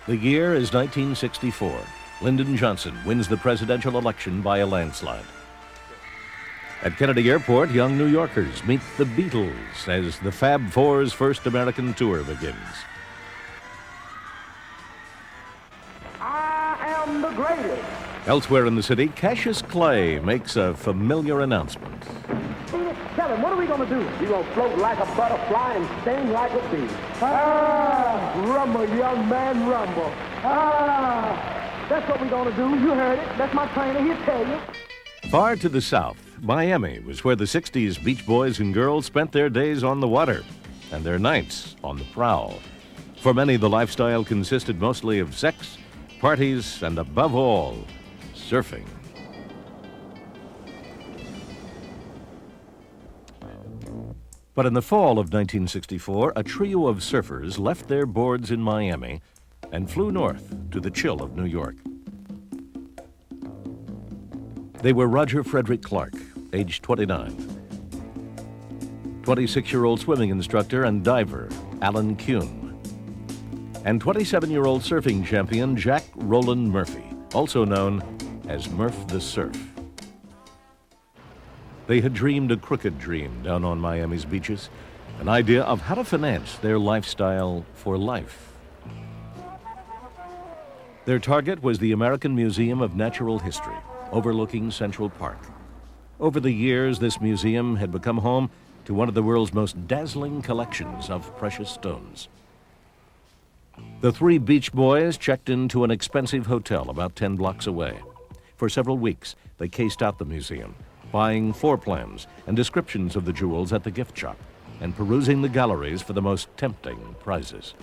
The year is 1964. Lyndon Johnson wins the presidential election by a landslide. At Kennedy Airport, young New Yorkers meet the Beatles as the Fab Four's first American tour begins. I am the greatest. Elsewhere in the city, Cassius Clay makes a familiar announcement. Tell him, what are we going to do? We're going to float like a butterfly and sting like a bee. Rumble, young man, rumble. That's what we're going to do. You heard it. That's my trainer. He'll tell you. Far to the south, Miami was where the 60s beach boys and girls spent their days on the water and their nights on the prowl. For many, the lifestyle consisted mostly of sex, parties, and above all, surfing. But in the fall of 1964, a trio of surfers left their boards in Miami and flew north to the chill of New York. They were Roger Frederick Clark, age 29, 26-year-old swimming instructor and diver Alan Kuhn, and 27-year-old surfing champion Jack Roland Murphy, also known as Murph the Surf. They had dreamed a crooked dream down on Miami's beaches, an idea of how to finance their lifestyle for life. Their target was the American Museum of Natural History, overlooking Central Park. Over the years, this museum had become home to one of the world's most dazzling collections of precious stones. The three beach boys checked into an expensive hotel about 10 blocks away. For several weeks, they cased out the museum, buying floor plans and descriptions of the jewels at the gift shop and perusing the galleries for the most tempting prizes.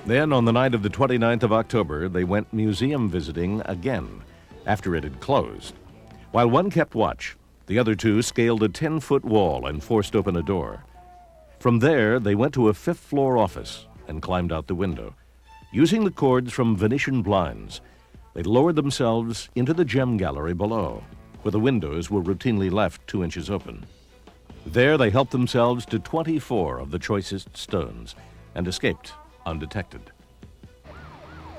Then, on the night of the 29th of October, they went museum visiting again after it had closed. While one kept watch, the other two scaled a 10-foot wall and forced open a door. From there, they went to a fifth-floor office and climbed out the window. Using the cords from Venetian blinds, they lowered themselves into the gem gallery below, where the windows were routinely left 2 inches open. There, they helped themselves to 24 of the choicest stones and escaped undetected.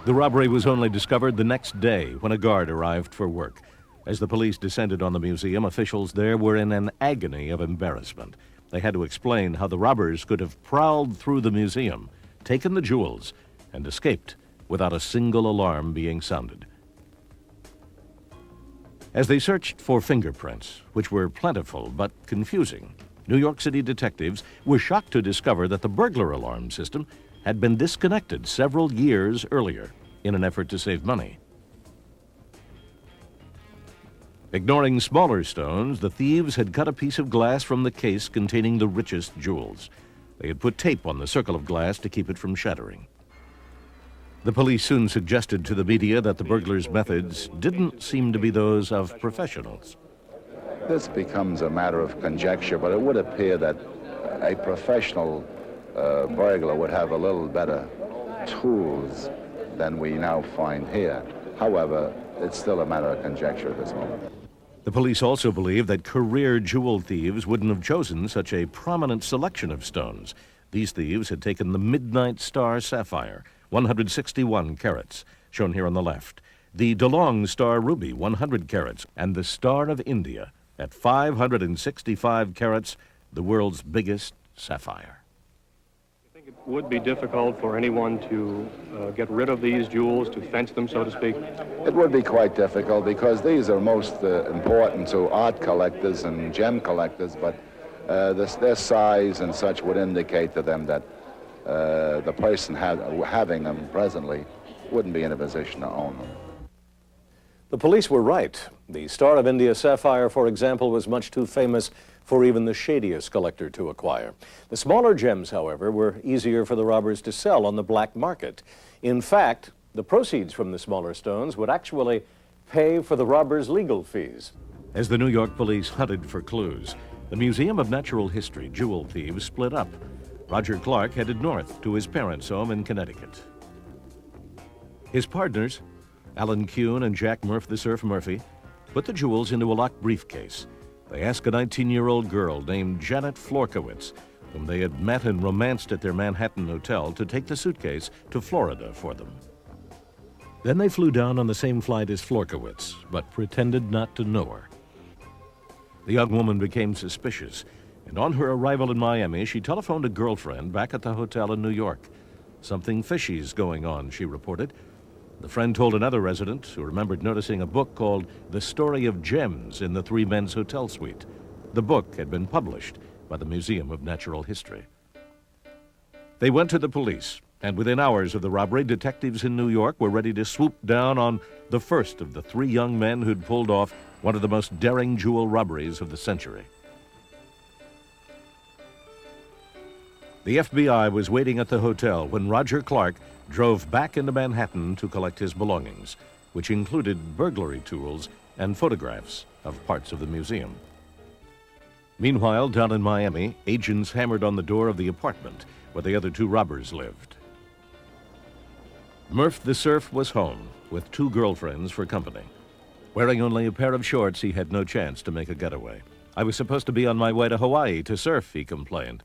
The robbery was only discovered the next day when a guard arrived for work. As the police descended on the museum, officials there were in an agony of embarrassment. They had to explain how the robbers could have prowled through the museum, taken the jewels, and escaped without a single alarm being sounded. As they searched for fingerprints, which were plentiful but confusing, New York City detectives were shocked to discover that the burglar alarm system had been disconnected several years earlier in an effort to save money. Ignoring smaller stones, the thieves had cut a piece of glass from the case containing the richest jewels. They had put tape on the circle of glass to keep it from shattering. The police soon suggested to the media that the burglars' methods didn't seem to be those of professionals. This becomes a matter of conjecture, but it would appear that a professional burglar would have a little better tools than we now find here. However, it's still a matter of conjecture at this moment. The police also believe that career jewel thieves wouldn't have chosen such a prominent selection of stones. These thieves had taken the Midnight Star Sapphire, 161 carats, shown here on the left, the DeLong Star Ruby, 100 carats, and the Star of India, at 565 carats, the world's biggest sapphire. I think it would be difficult for anyone to get rid of these jewels, to fence them, so to speak? It would be quite difficult because these are most important to art collectors and gem collectors, but their size and such would indicate to them that the person having them presently wouldn't be in a position to own them. The police were right. The Star of India sapphire, for example, was much too famous for even the shadiest collector to acquire. The smaller gems, however, were easier for the robbers to sell on the black market. In fact, the proceeds from the smaller stones would actually pay for the robbers' legal fees. As the New York police hunted for clues, the Museum of Natural History jewel thieves split up. Roger Clark headed north to his parents' home in Connecticut. His partners, Alan Kuhn and Jack Murph the Surf Murphy, put the jewels into a locked briefcase. They asked a 19-year-old girl named Janet Florkowitz, whom they had met and romanced at their Manhattan hotel, to take the suitcase to Florida for them. Then they flew down on the same flight as Florkowitz, but pretended not to know her. The young woman became suspicious, and on her arrival in Miami, she telephoned a girlfriend back at the hotel in New York. "Something fishy's going on," she reported. The friend told another resident who remembered noticing a book called The Story of Gems in the three men's hotel suite. The book had been published by the Museum of Natural History. They went to the police, and within hours of the robbery, detectives in New York were ready to swoop down on the first of the three young men who'd pulled off one of the most daring jewel robberies of the century. The FBI was waiting at the hotel when Roger Clark drove back into Manhattan to collect his belongings, which included burglary tools and photographs of parts of the museum. Meanwhile, down in Miami, agents hammered on the door of the apartment where the other two robbers lived. Murph the Surf was home with two girlfriends for company. Wearing only a pair of shorts, he had no chance to make a getaway. "I was supposed to be on my way to Hawaii to surf," he complained.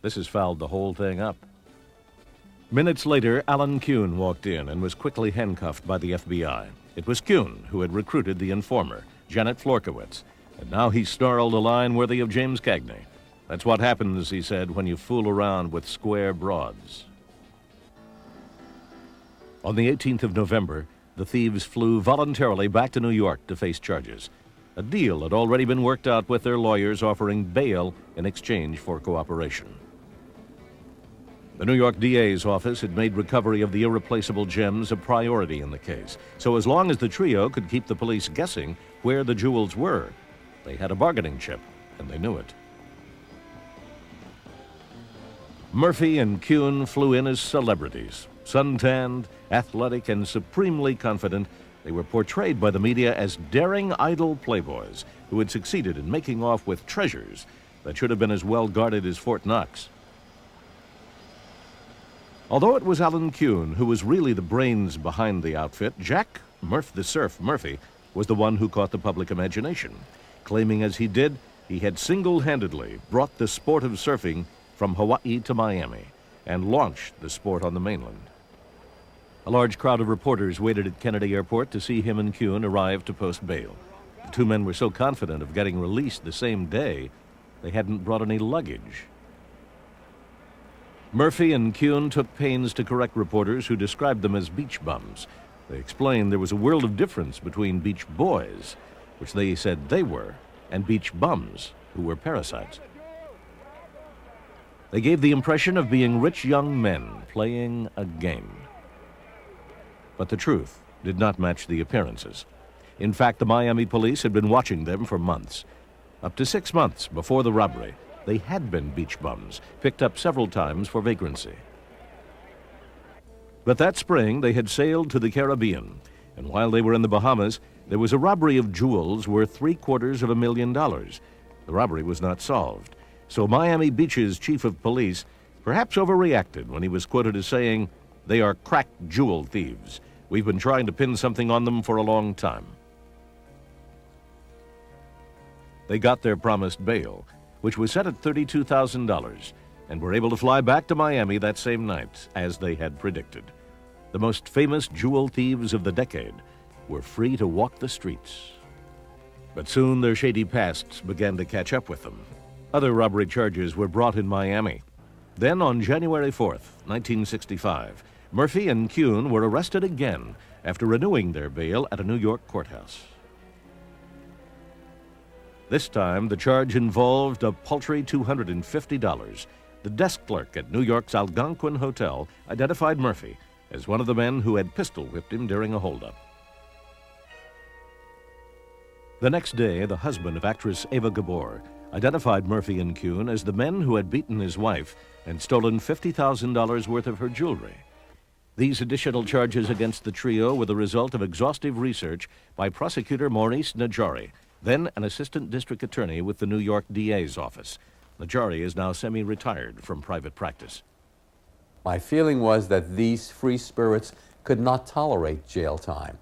"This has fouled the whole thing up." Minutes later, Alan Kuhn walked in and was quickly handcuffed by the FBI. It was Kuhn who had recruited the informer, Janet Florkowitz, and now he snarled a line worthy of James Cagney. "That's what happens," he said, "when you fool around with square broads." On the 18th of November, the thieves flew voluntarily back to New York to face charges. A deal had already been worked out with their lawyers offering bail in exchange for cooperation. The New York DA's office had made recovery of the irreplaceable gems a priority in the case. So as long as the trio could keep the police guessing where the jewels were, they had a bargaining chip, and they knew it. Murphy and Kuhn flew in as celebrities. Suntanned, athletic, and supremely confident, they were portrayed by the media as daring idle playboys who had succeeded in making off with treasures that should have been as well guarded as Fort Knox. Although it was Alan Kuhn who was really the brains behind the outfit, Jack Murph the Surf Murphy was the one who caught the public imagination, claiming as he did he had single-handedly brought the sport of surfing from Hawaii to Miami and launched the sport on the mainland. A large crowd of reporters waited at Kennedy Airport to see him and Kuhn arrive to post bail. The two men were so confident of getting released the same day, they hadn't brought any luggage. Murphy and Kuhn took pains to correct reporters who described them as beach bums. They explained there was a world of difference between beach boys, which they said they were, and beach bums, who were parasites. They gave the impression of being rich young men playing a game. But the truth did not match the appearances. In fact, the Miami police had been watching them for months. Up to 6 months before the robbery, they had been beach bums, picked up several times for vagrancy. But that spring, they had sailed to the Caribbean, and while they were in the Bahamas, there was a robbery of jewels worth $750,000. The robbery was not solved, so Miami Beach's chief of police perhaps overreacted when he was quoted as saying, "They are crack jewel thieves. We've been trying to pin something on them for a long time." They got their promised bail, which was set at $32,000, and were able to fly back to Miami that same night, as they had predicted. The most famous jewel thieves of the decade were free to walk the streets. But soon their shady pasts began to catch up with them. Other robbery charges were brought in Miami. Then on January 4th, 1965, Murphy and Kuhn were arrested again after renewing their bail at a New York courthouse. This time, the charge involved a paltry $250. The desk clerk at New York's Algonquin Hotel identified Murphy as one of the men who had pistol-whipped him during a holdup. The next day, the husband of actress Eva Gabor identified Murphy and Kuhn as the men who had beaten his wife and stolen $50,000 worth of her jewelry. These additional charges against the trio were the result of exhaustive research by prosecutor Maurice Najari, then an assistant district attorney with the New York DA's office. Najari is now semi-retired from private practice. My feeling was that these free spirits could not tolerate jail time.